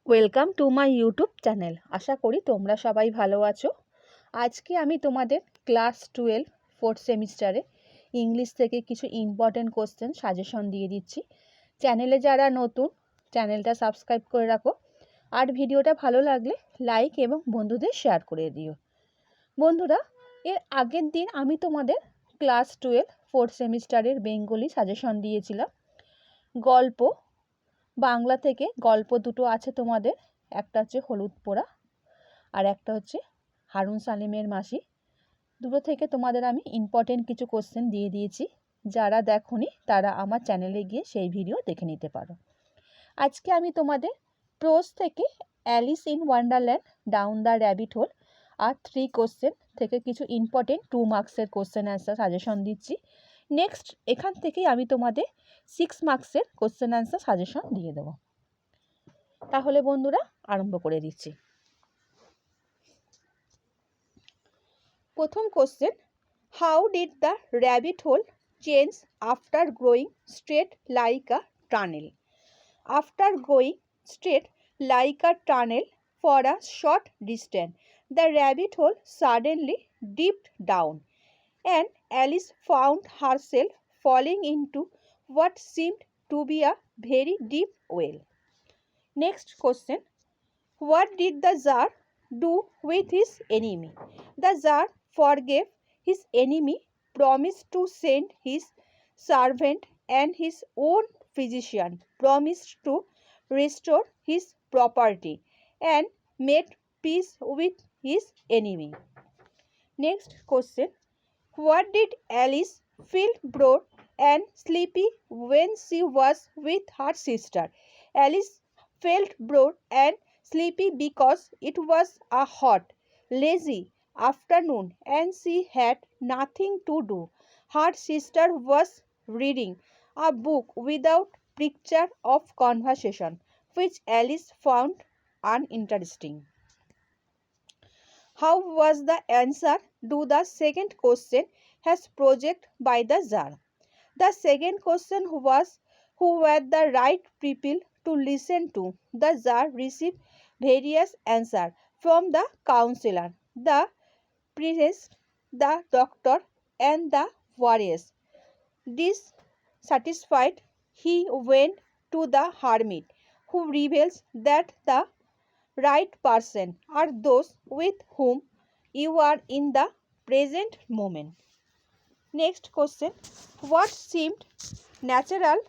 Welcome to my YouTube channel. আশা করি তোমরা সবাই ভালো আছো। আজকে আমি তোমাদের ক্লাস 12 ফোর্থ সেমিস্টারে ইংলিশ থেকে কিছু ইম্পর্টেন্ট কোশ্চেন সাজেশন দিয়ে দিচ্ছি। চ্যানেলে যারা নতুন, চ্যানেলটা সাবস্ক্রাইব করে রাখো, আর ভিডিওটা ভালো লাগলে লাইক এবং বন্ধুদের শেয়ার করে দিও। বন্ধুরা, এর আগের দিন আমি তোমাদের ক্লাস 12 ফোর্থ সেমিস্টারের বেঙ্গলি সাজেশন দিয়েছিলাম। গল্প বাংলা থেকে গল্প দুটো আছে তোমাদের, একটা হচ্ছে হলুদ পোড়া আর একটা হচ্ছে হারুন সালিমের মাসি। দুটো থেকে তোমাদের আমি ইম্পর্টেন্ট কিছু কোশ্চেন দিয়ে দিয়েছি। যারা দেখোনি তারা আমার চ্যানেলে গিয়ে সেই ভিডিও দেখে নিতে পারো। আজকে আমি তোমাদের প্রোজ থেকে Alice in Wonderland, down the rabbit hole আর 3 কোশ্চেন থেকে কিছু ইম্পর্টেন্ট 2 মার্কসের কোশ্চেন অ্যান্সার সাজেশন দিচ্ছি। নেক্সট এখান থেকেই আমি তোমাদের 6 মার্কসের কোশ্চেন অ্যান্সার সাজেশন দিয়ে দেবো। তাহলে বন্ধুরা আরম্ভ করে দিচ্ছি। প্রথম question, how did the rabbit whole change after growing straight like a tunnel? After growing straight like a tunnel for a short distance, the rabbit whole suddenly dipped down, and Alice found herself falling into what seemed to be a very deep well. Next question, what did the Tsar do with his enemy? The Tsar forgave his enemy, promised to send his servant and his own physician, promised to restore his property, and made peace with his enemy. Next question, what did Alice feel bored and sleepy when she was with her sister? Alice felt bored and sleepy because it was a hot, lazy afternoon and she had nothing to do. Her sister was reading a book without picture of conversation, which Alice found uninteresting. How was the answer to the second question has project by the Tsar? The second question was, who were the right people to listen to? The Tsar received various answers from the counselor, the priest, the doctor, and the warriors. Dissatisfied, he went to the hermit, who reveals that the right person are those with whom you are in the present moment. Next question, what seemed natural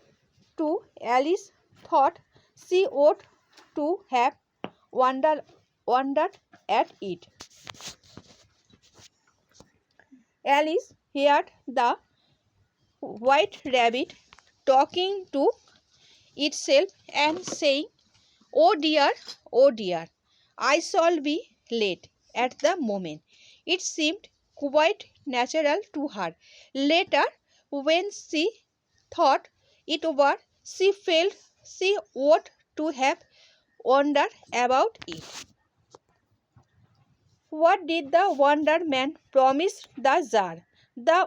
to Alice thought she ought to have wondered at it? Alice heard the white rabbit talking to itself and saying, oh dear, I shall be late at the moment. It seemed quite natural to her. Later, when she thought it over, she felt she ought to have wondered about it. What did the wonder man promise the Tsar? The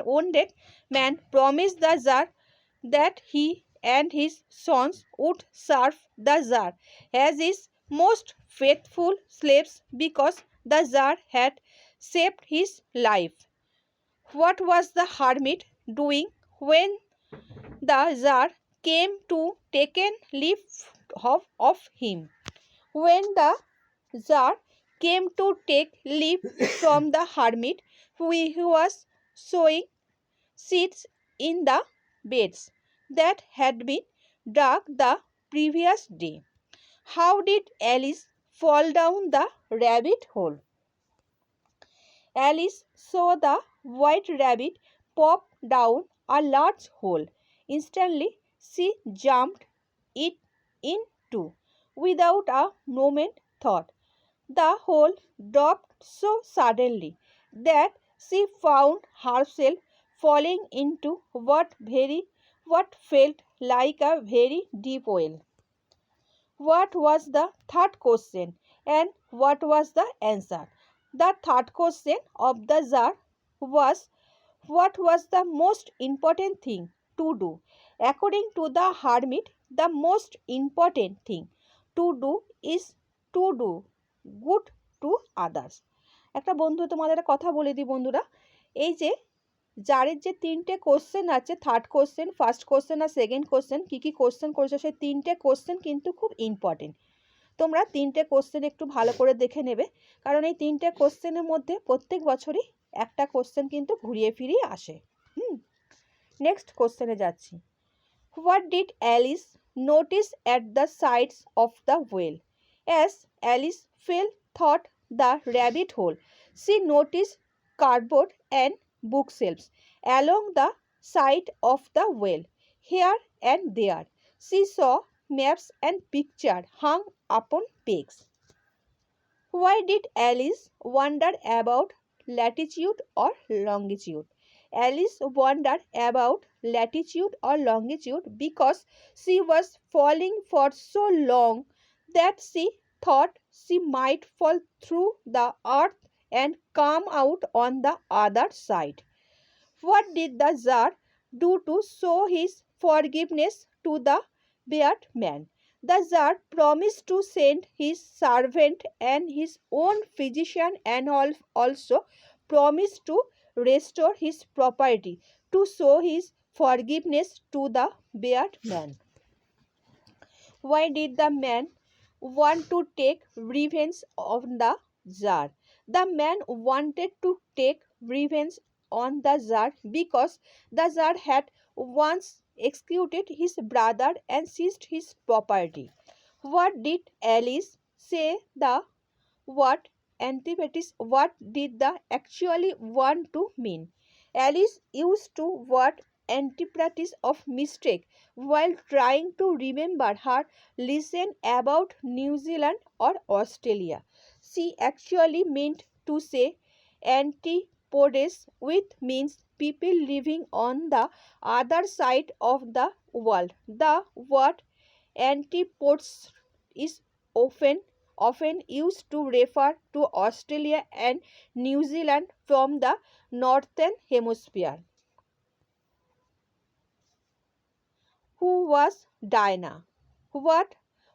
wounded man promised the Tsar that he and his sons would serve the Tsar as his most faithful slaves because the Tsar had saved his life. What was the hermit doing when the Tsar came to take leave of him? When the Tsar came to take leave from the hermit, he was sowing seeds in the beds that had been dug the previous day. How did Alice fall down the rabbit hole? Alice saw the white rabbit pop down a large hole. Instantly, she jumped it into without a moment thought. The hole dropped so suddenly that she found herself falling into what felt like a very deep well. What was the third question and what was the answer? The third question of the Tsar was, what was the most important thing to do? According to the hermit, the most important thing to do is to do good to others. একটা বন্ধু তোমাদের একটা কথা বলে দিই বন্ধুরা, এই যে জারের যে তিনটে কোশ্চেন আছে, থার্ড কোশ্চেন, ফার্স্ট কোশ্চেন আর সেকেন্ড কোশ্চেন, কী কী কোশ্চেন করেছো সেই তিনটে কোশ্চেন কিন্তু খুব ইম্পর্টেন্ট। তোমরা তিনটে কোশ্চেন একটু ভালো করে দেখে নেবে, কারণ এই তিনটে কোশ্চেনের মধ্যে প্রত্যেক বছরই একটা কোশ্চেন কিন্তু ঘুরিয়ে ফিরিয়ে আসে। নেক্সট কোশ্চেনে যাচ্ছি। What did Alice notice at the sides of the well? As Alice fail thought the rabbit whole, she noticed cardboard and bookshelves along the side of the well. Here and there, she saw maps and pictures hung upon pegs. Why did Alice wonder about latitude or longitude? Alice wondered about latitude or longitude because she was falling for so long that she thought she might fall through the earth and come out on the other side. What did the Tsar do to show his forgiveness to the bearded man? The Tsar promised to send his servant and his own physician, and also promised to restore his property to show his forgiveness to the bearded man. Why did the man want to take revenge on the Tsar? The man wanted to take revenge on the Tsar because the Tsar had once executed his brother and seized his property. What did Alice say the word antipathy? What did the actually want to mean? Alice used to word antipathy of mistake while trying to remember her lesson about New Zealand or Australia. She actually meant to say antipodes, which means people living on the other side of the world. The word antipodes is often used to refer to Australia and New Zealand from the northern hemisphere. Who was Diana? What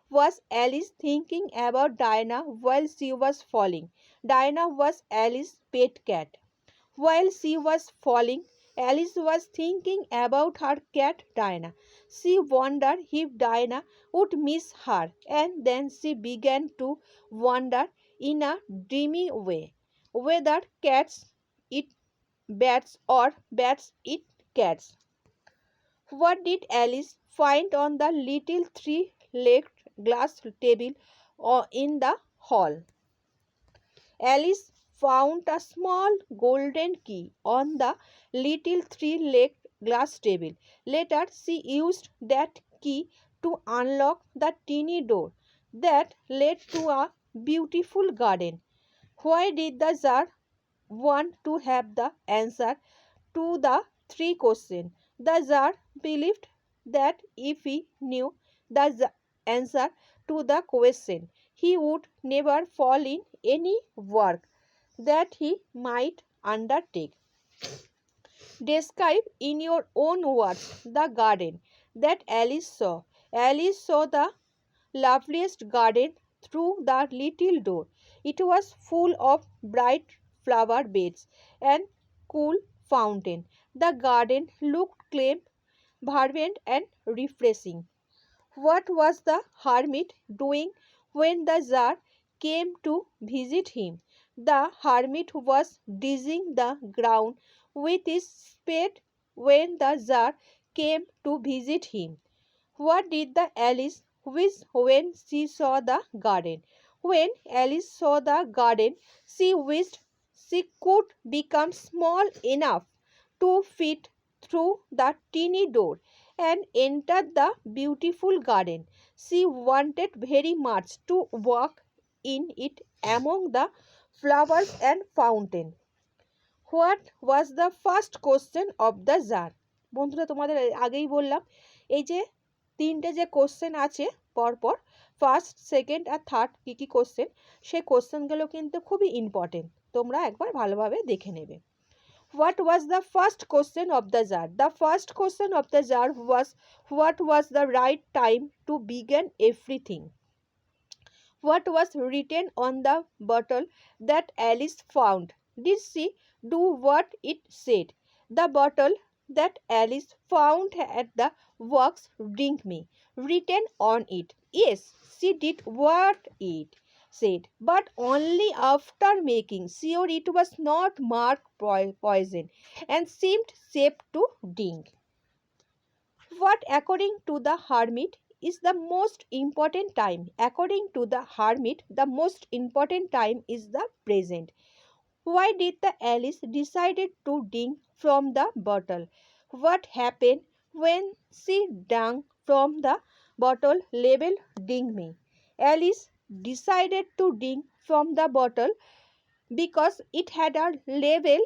was Alice thinking about Diana while she was falling? Diana was Alice's pet cat. While she was falling, Alice was thinking about her cat Diana. She wondered if Diana would miss her, and then she began to wonder in a dreamy way whether cats eat bats or bats eat cats. What did Alice find on the little three-legged glass table in the hall? Alice found a small golden key on the little three-legged glass table. Later, she used that key to unlock the tiny door that led to a beautiful garden. Why did the Tsar want to have the answer to the three questions? The Tsar believed that if he knew the answer to the question, he would never fall in any work that he might undertake. Describe in your own words the garden that Alice saw. Alice saw the loveliest garden through the little door. It was full of bright flower beds and cool fountain. The garden looked clean, vibrant and refreshing. What was the hermit doing when the Tsar came to visit him? The hermit was digging the ground with his spade when the Tsar came to visit him. What did the Alice wish when she saw the garden? When Alice saw the garden, she wished she could become small enough to fit through the teeny door and enter the beautiful garden. She wanted very much to walk in it among the flowers and fountain. What was the first question of the Tsar? বন্ধুরা তোমাদের আগেই বললাম এই যে তিনটে যে question আছে পরপর ফার্স্ট সেকেন্ড আর থার্ড কী কী কোশ্চেন, সেই কোশ্চেনগুলো কিন্তু খুবই ইম্পর্টেন্ট, তোমরা একবার ভালোভাবে দেখে নেবে। What was the first question of the Tsar? The first question of the Tsar was what was the right time to begin everything? What was written on the bottle that Alice found? Did she do what it said? The bottle that Alice found had the words "Drink me" written on it. Yes, she did what it said, but only after making sure it was not marked poison and seemed safe to drink. What, according to the hermit, is the most important time? According to the hermit, the most important time is the present. Why did the Alice decided to drink from the bottle? What happened when she drank from the bottle labeled "Drink me"? Alice decided to drink from the bottle because it had a label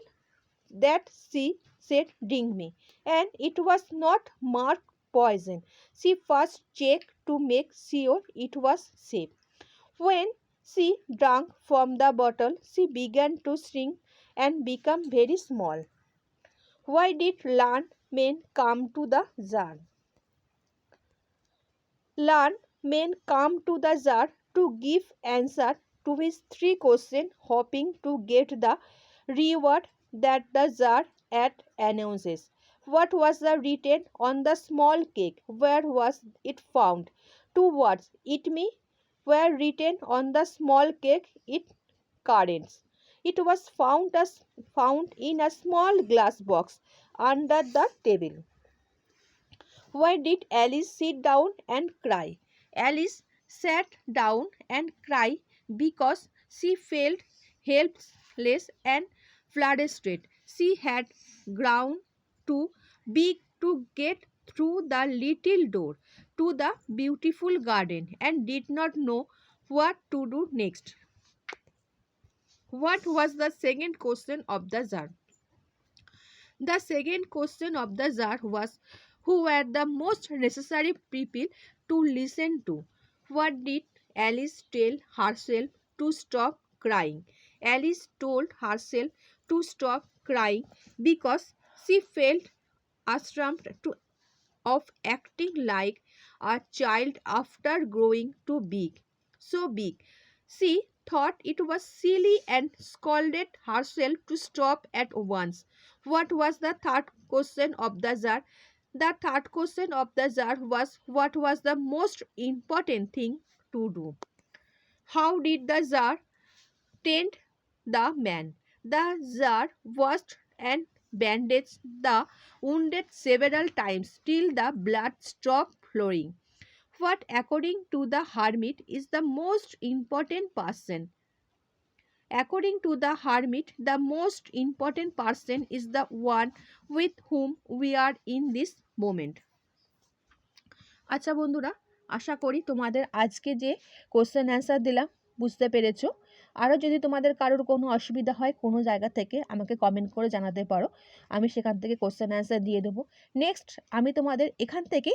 that she said "Drink me" and it was not marked poison. She first checked to make sure it was safe. When she drank from the bottle, she began to shrink and become very small. Why did learned men come to the jar? Learned men come to the jar to give answer to his three questions, hoping to get the reward that the jar at announces. What was the written on the small cake? Where was it found? Two words, "Eat me," were written on the small cake. It currents. It was found in a small glass box under the table. Why did Alice sit down and cry? Alice sat down and cried because she felt helpless and frustrated. She had grown too big to get through the little door to the beautiful garden and did not know what to do next. What was the second question of the jar? The second question of the jar was, who were the most necessary people to listen to? What did Alice tell herself to stop crying? Alice told herself to stop crying because she felt ashamed of acting like a child after growing too big. So big. She thought it was silly and scolded herself to stop at once. What was the third question of the jar? The third question of the jar was, what was the most important thing to do? How did the jar tend the man? The jar washed and bandaged the wounded several times till the blood stopped flowing. What, according to the hermit, is the most important person? According to the hermit, the most important person is the one with whom we are in this moment. আচ্ছা বন্ধুরা, আশা করি তোমাদের আজকে যে question answer দিলাম বুঝতে পেরেছো। আরও যদি তোমাদের কারোর কোনো অসুবিধা হয় কোনো জায়গা থেকে আমাকে কমেন্ট করে জানাতে পারো, আমি সেখান থেকে কোশ্চেন অ্যান্সার দিয়ে দেবো। নেক্সট আমি তোমাদের এখান থেকে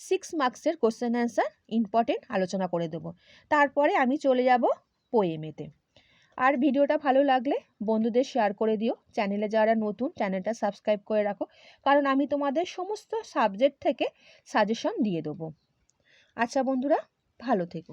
6 মার্কসের কোশ্চেন অ্যান্সার ইম্পর্টেন্ট আলোচনা করে দেবো। তারপরে আমি চলে যাব পোয়েমেতে। আর ভিডিওটা ভালো লাগলে বন্ধুদের শেয়ার করে দিও। চ্যানেলে যারা নতুন চ্যানেলটা সাবস্ক্রাইব করে রাখো, কারণ আমি তোমাদের সমস্ত সাবজেক্ট থেকে সাজেশন দিয়ে দেবো। আচ্ছা বন্ধুরা, ভালো থেকো।